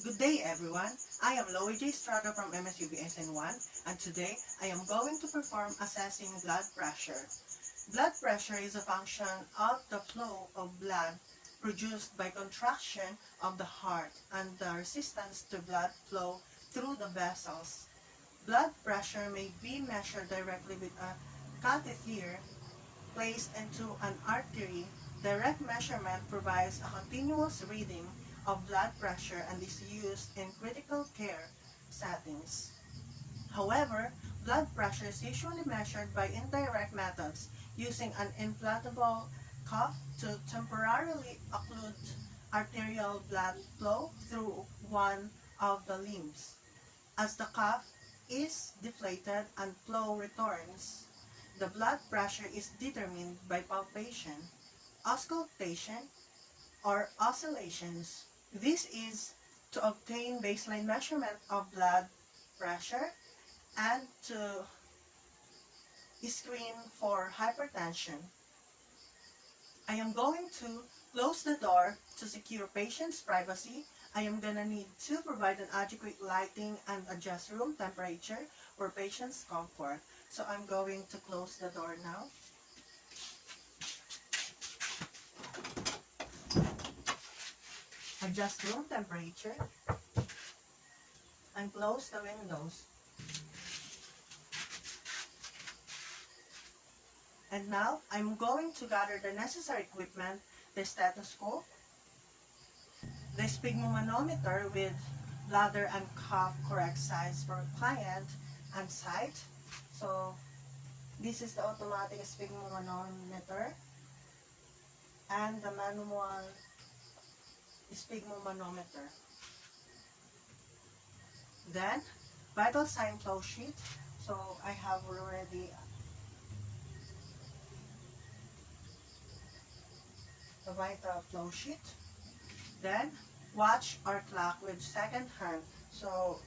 Good day everyone, I am Loie J. Estrada from MSUBSN1 and today I am going to perform assessing blood pressure. Blood pressure is a function of the flow of blood produced by contraction of the heart and the resistance to blood flow through the vessels. Blood pressure may be measured directly with a catheter placed into an artery. Direct measurement provides a continuous reading of blood pressure and is used in critical care settings. However, blood pressure is usually measured by indirect methods using an inflatable cuff to temporarily occlude arterial blood flow through one of the limbs. As the cuff is deflated and flow returns, the blood pressure is determined by palpation, auscultation, or oscillations. This is to obtain baseline measurement of blood pressure and to screen for hypertension. I am going to close the door to secure patient's privacy. I am gonna need to provide an adequate lighting and adjust room temperature for patient's comfort. So I'm going to close the door now. Adjust room temperature and close the windows. And now, I'm going to gather the necessary equipment, the stethoscope, the sphygmomanometer with bladder and cuff correct size for client and site. So, this is the automatic sphygmomanometer and the manual sphygmomanometer. Then, vital sign flow sheet. So, I have already a vital flow sheet. Then, watch or clock with second hand. So,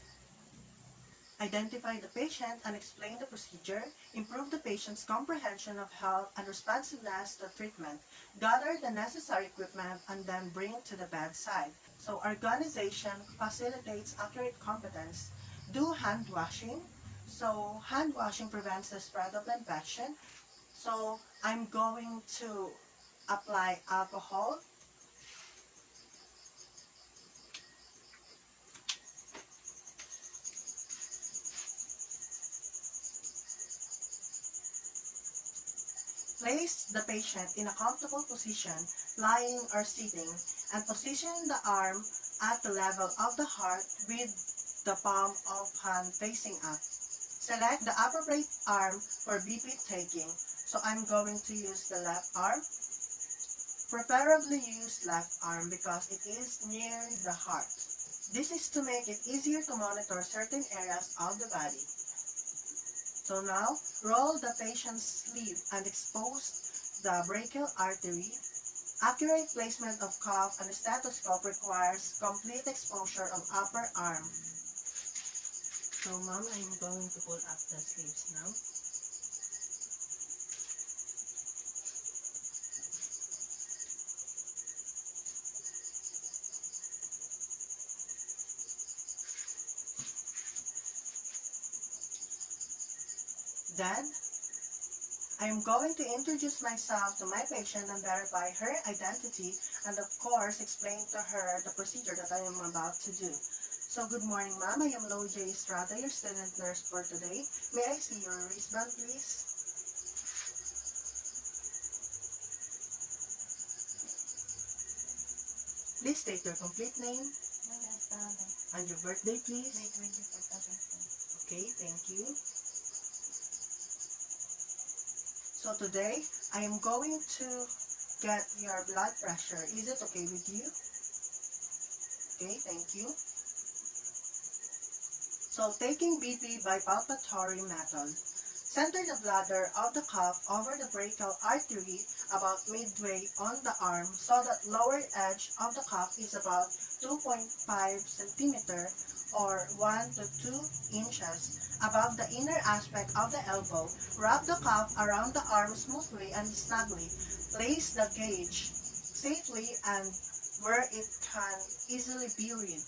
identify the patient and explain the procedure. Improve the patient's comprehension of health and responsiveness to treatment. Gather the necessary equipment and then bring it to the bedside. So, organization facilitates accurate competence. Do hand washing. So, hand washing prevents the spread of infection. So, I'm going to apply alcohol. Place the patient in a comfortable position, lying or sitting, and position the arm at the level of the heart with the palm of hand facing up. Select the appropriate arm for BP taking. So I'm going to use the left arm. Preferably use left arm because it is near the heart. This is to make it easier to monitor certain areas of the body. So now, roll the patient's sleeve and expose the brachial artery. Accurate placement of cuff and stethoscope requires complete exposure of upper arm. So ma'am, I'm going to pull up the sleeves now. Then, I am going to introduce myself to my patient and verify her identity and of course explain to her the procedure that I am about to do. So good morning ma'am, I am Loie J. Estrada, your student nurse for today. May I see your wristband please? Please state your complete name and your birthday please. May 24, 2004. Okay, thank you. So today, I am going to get your blood pressure. Is it okay with you? Okay, thank you. So taking BP by palpatory method. Center the bladder of the cuff over the brachial artery about midway on the arm so that lower edge of the cuff is about 2.5 cm or 1 to 2 inches above the inner aspect of the elbow. Wrap the cuff around the arm smoothly and snugly. Place the gauge safely and where it can easily be read.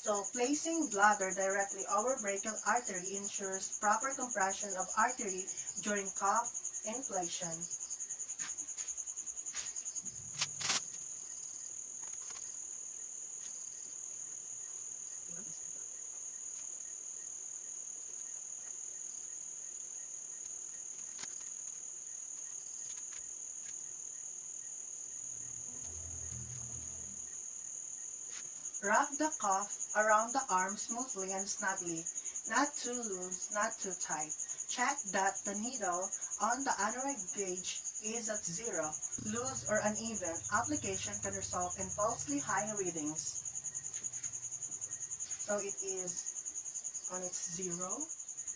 So, placing bladder directly over brachial artery ensures proper compression of artery during cough inflation. Wrap the cuff around the arm smoothly and snugly, not too loose, not too tight. Check that the needle on the aneroid gauge is at zero. Loose or uneven application can result in falsely high readings. So it is on its zero.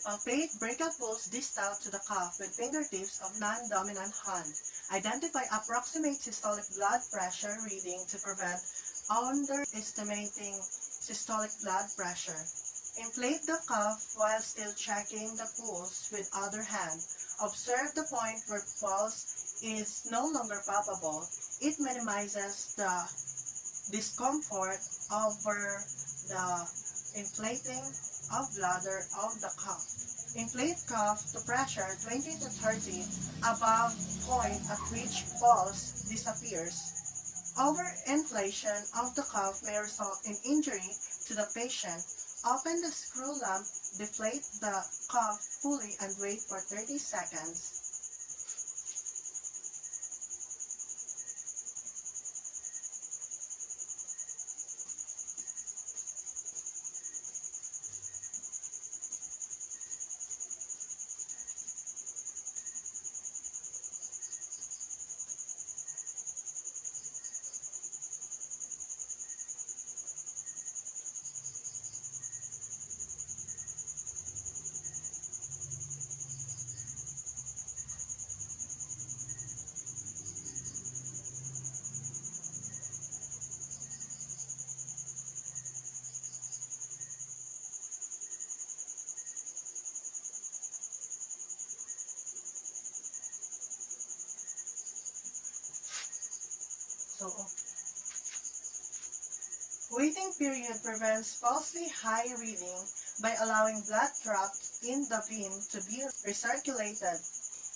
Palpate brachial pulse distal to the cuff with fingertips of non-dominant hand. Identify approximate systolic blood pressure reading to prevent underestimating systolic blood pressure. Inflate the cuff while still checking the pulse with other hand. Observe the point where pulse is no longer palpable. It minimizes the discomfort over the inflating of bladder of the cuff. Inflate cuff to pressure 20 to 30 above point at which pulse disappears. Overinflation of the cuff may result in injury to the patient. Open the screw lamp, deflate the cuff fully and wait for 30 seconds. So, waiting period prevents falsely high reading by allowing blood trapped in the vein to be recirculated.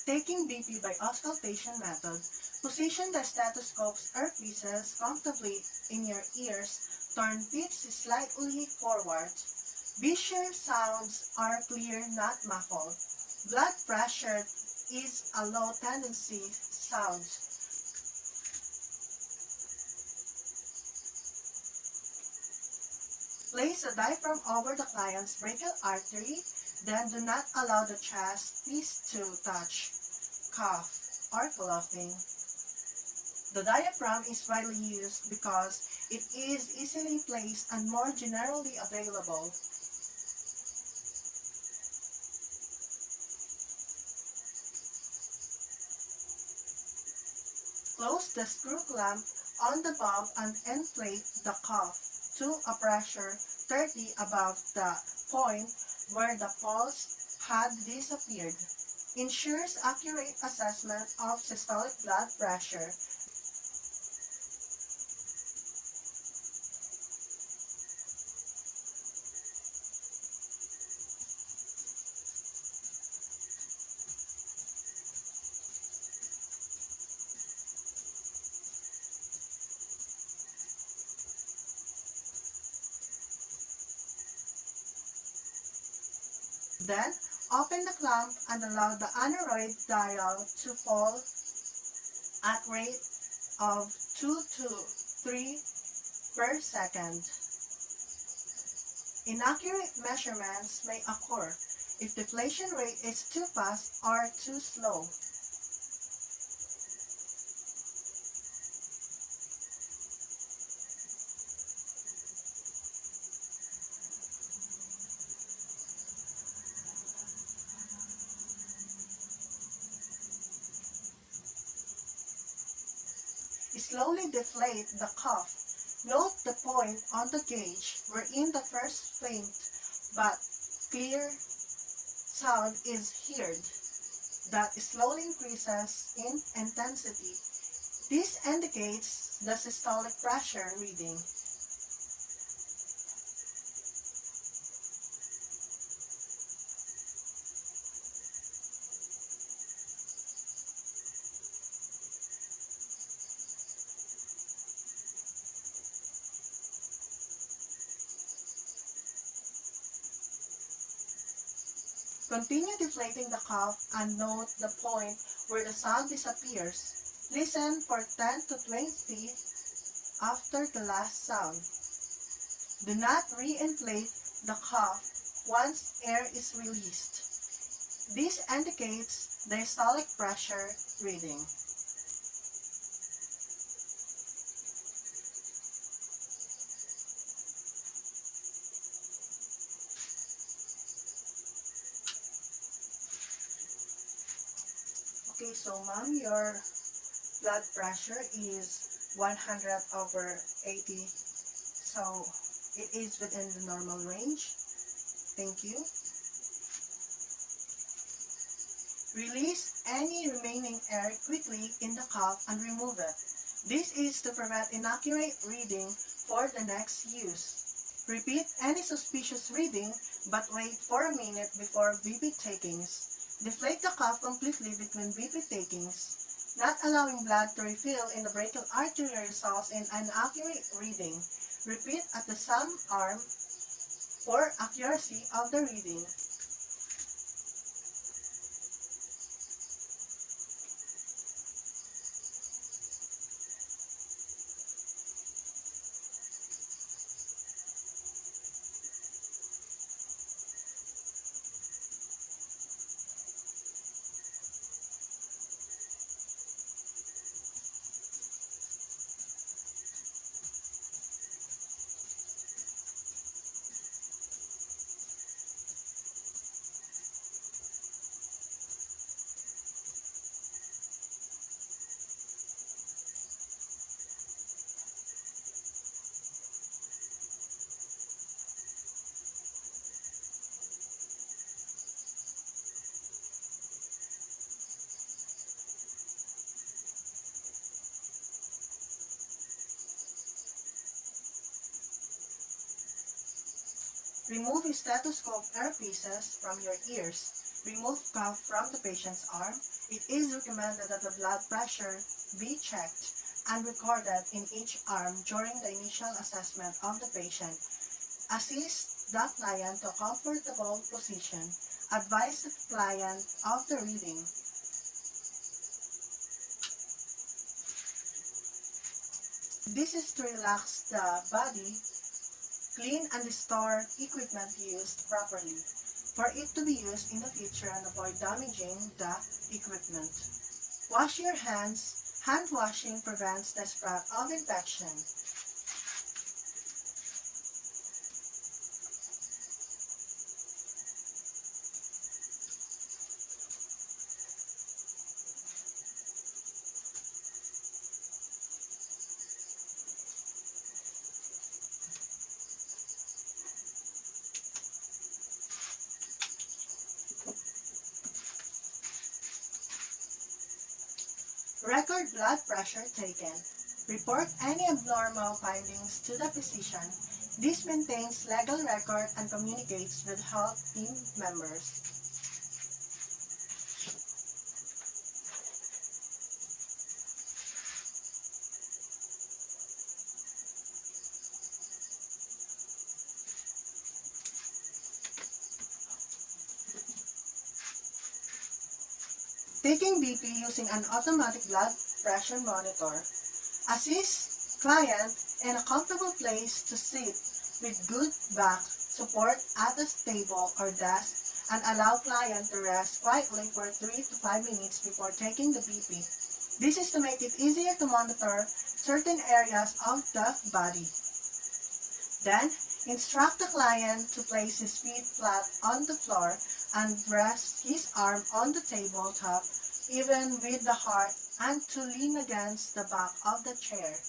Taking BP by auscultation method, position the stethoscope's earpieces comfortably in your ears, turn pitch slightly forward. Be sure sounds are clear, not muffled. Blood pressure is a low tendency sound. Place the diaphragm over the client's brachial artery, then do not allow the chest piece to touch, cough, or coughing. The diaphragm is widely used because it is easily placed and more generally available. Close the screw clamp on the valve and inflate the cuff to a pressure 30 above the point where the pulse had disappeared. Ensures accurate assessment of systolic blood pressure. Then, open the clamp and allow the aneroid dial to fall at rate of 2 to 3 per second. Inaccurate measurements may occur if deflation rate is too fast or too slow. Slowly deflate the cuff. Note the point on the gauge wherein the first faint but clear sound is heard that slowly increases in intensity. This indicates the systolic pressure reading. Continue deflating the cuff and note the point where the sound disappears. Listen for 10 to 20 after the last sound. Do not re-inflate the cuff once air is released. This indicates diastolic pressure reading. Okay, so ma'am, your blood pressure is 100/80. So it is within the normal range. Thank you. Release any remaining air quickly in the cuff and remove it. This is to prevent inaccurate reading for the next use. Repeat any suspicious reading, but wait for a minute before BP takings. Deflate the cuff completely between BP takings. Not allowing blood to refill in the brachial artery results in inaccurate reading. Repeat at the same arm for accuracy of the reading. Remove stethoscope earpieces from your ears. Remove cuff from the patient's arm. It is recommended that the blood pressure be checked and recorded in each arm during the initial assessment of the patient. Assist the client to a comfortable position. Advise the client of the reading. This is to relax the body, clean and restore equipment used properly, for it to be used in the future and avoid damaging the equipment. Wash your hands. Hand washing prevents the spread of infection. Record blood pressure taken. Report any abnormal findings to the physician. This maintains legal record and communicates with health team members. Taking BP using an automatic blood pressure monitor. Assist client in a comfortable place to sit with good back support at a table or desk and allow client to rest quietly for 3 to 5 minutes before taking the BP. This is to make it easier to monitor certain areas of the body. Then, instruct the client to place his feet flat on the floor and rest his arm on the tabletop, even with the heart, and to lean against the back of the chair.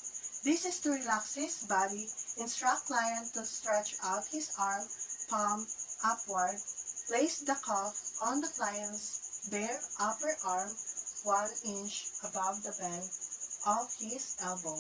This is to relax his body. Instruct client to stretch out his arm, palm upward. Place the cuff on the client's bare upper arm, 1 inch above the bend of his elbow.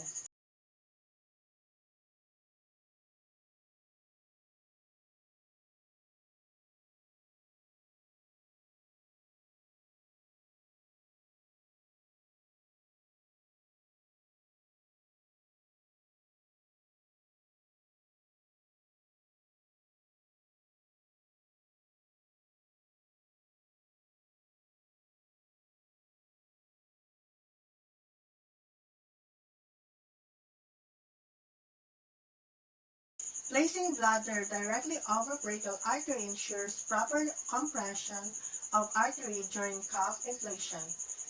Placing bladder directly over brachial artery ensures proper compression of artery during cuff inflation.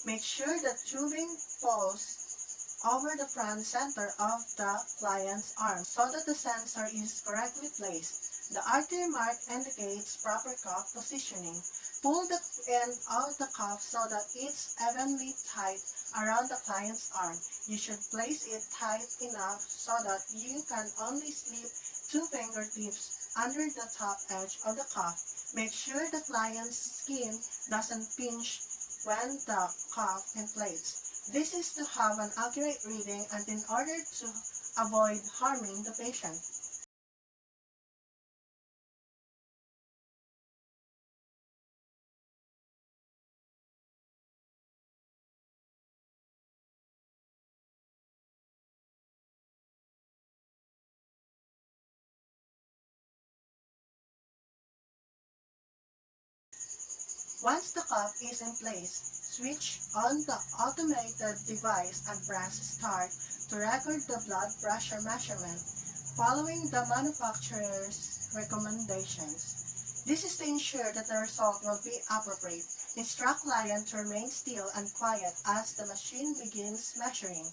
Make sure that tubing falls over the front center of the client's arm so that the sensor is correctly placed. The artery mark indicates proper cuff positioning. Pull the end of the cuff so that it's evenly tight around the client's arm. You should place it tight enough so that you can only slip 2 fingertips under the top edge of the cuff. Make sure the client's skin doesn't pinch when the cuff inflates. This is to have an accurate reading and in order to avoid harming the patient. Once the cuff is in place, switch on the automated device and press start to record the blood pressure measurement following the manufacturer's recommendations. This is to ensure that the result will be appropriate. Instruct client to remain still and quiet as the machine begins measuring.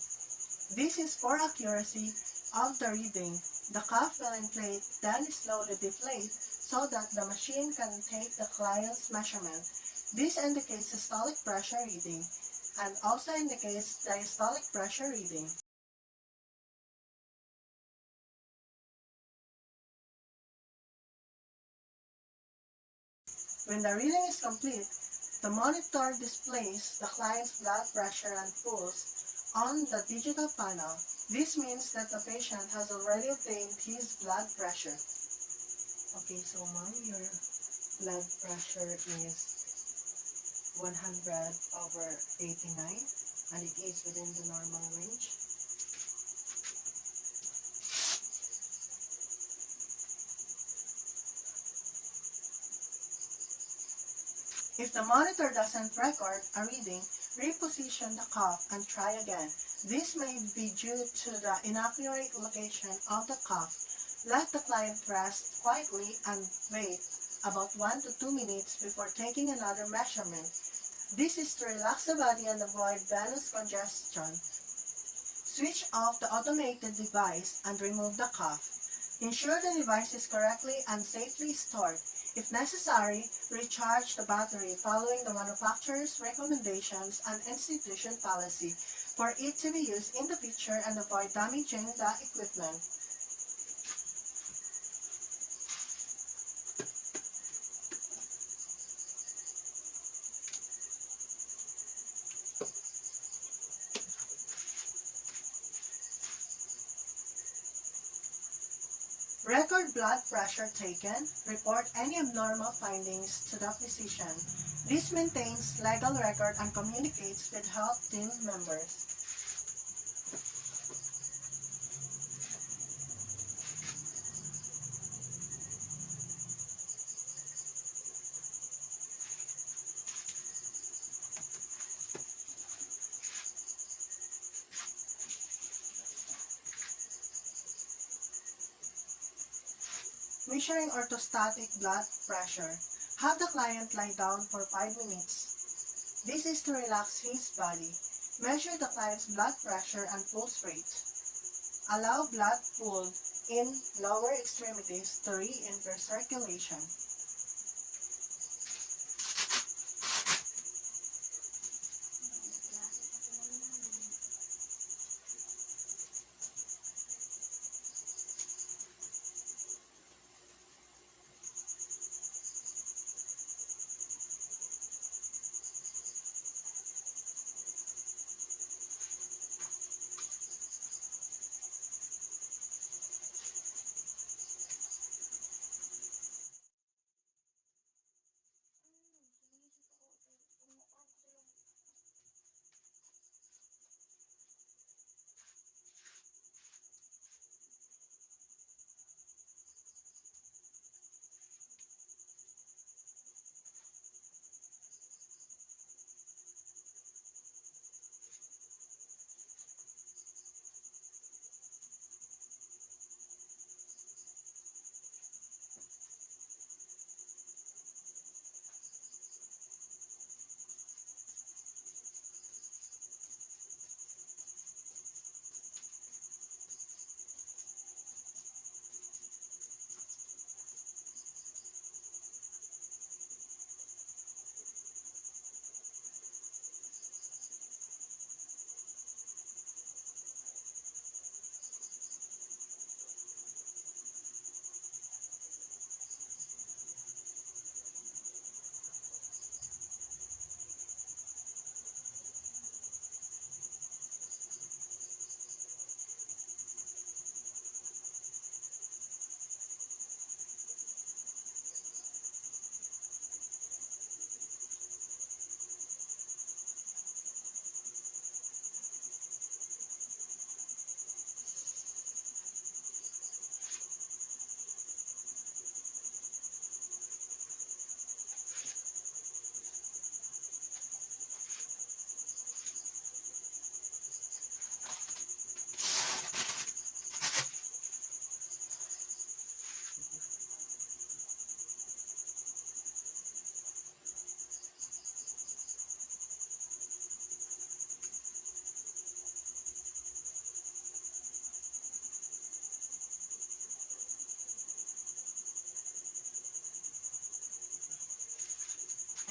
This is for accuracy of the reading. The cuff will inflate, then slowly deflate so that the machine can take the client's measurement. This indicates systolic pressure reading and also indicates diastolic pressure reading. When the reading is complete, the monitor displays the client's blood pressure and pulse on the digital panel. This means that the patient has already obtained his blood pressure. Okay, so ma'am, your blood pressure is 100/89 and it is within the normal range. If the monitor doesn't record a reading, reposition the cuff and try again. This may be due to the inaccurate location of the cuff. Let the client rest quietly and wait about 1 to 2 minutes before taking another measurement. This is to relax the body and avoid venous congestion. Switch off the automated device and remove the cuff. Ensure the device is correctly and safely stored. If necessary, recharge the battery following the manufacturer's recommendations and institution policy for it to be used in the future and avoid damaging the equipment. Record blood pressure taken, report any abnormal findings to the physician. This maintains legal record and communicates with health team members. Measuring orthostatic blood pressure. Have the client lie down for 5 minutes. This is to relax his body. Measure the client's blood pressure and pulse rate. Allow blood pulled in lower extremities to re-enter circulation.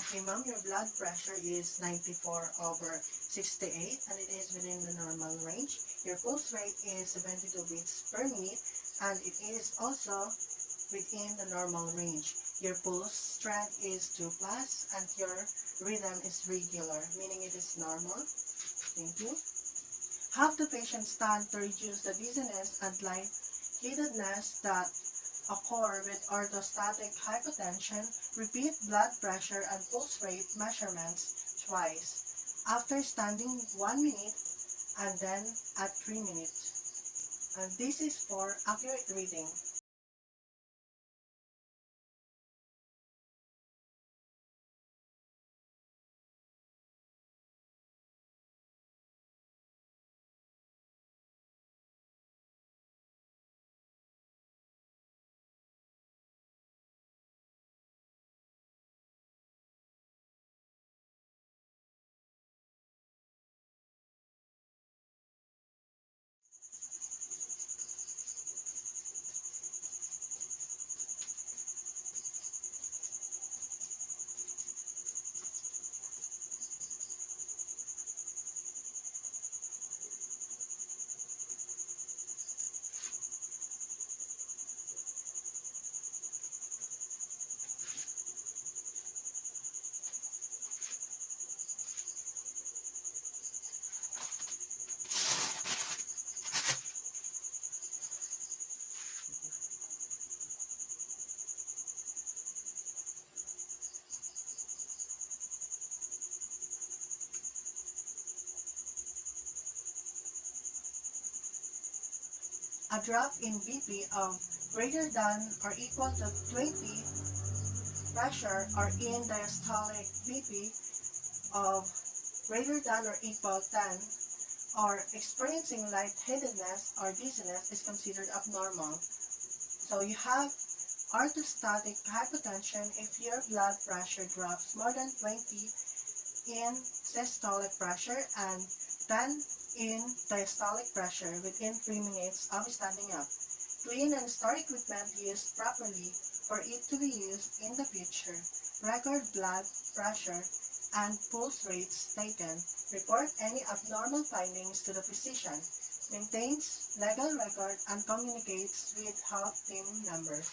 Okay, ma'am, your blood pressure is 94/68 and it is within the normal range. Your pulse rate is 72 beats per minute and it is also within the normal range. Your pulse strength is 2 plus and your rhythm is regular, meaning it is normal. Thank you. Have the patient stand to reduce the dizziness and lightheadedness that occur with orthostatic hypotension. Repeat blood pressure and pulse rate measurements twice, after standing 1 minute and then at 3 minutes. And this is for accurate reading. A drop in BP of greater than or equal to 20 pressure or in diastolic BP of greater than or equal 10 or experiencing lightheadedness or dizziness is considered abnormal. So you have orthostatic hypotension if your blood pressure drops more than 20 in systolic pressure and 10 in diastolic pressure within 3 minutes of standing up. Clean and store equipment used properly for it to be used in the future. Record blood pressure and pulse rates taken. Report any abnormal findings to the physician. Maintains legal record and communicates with health team members.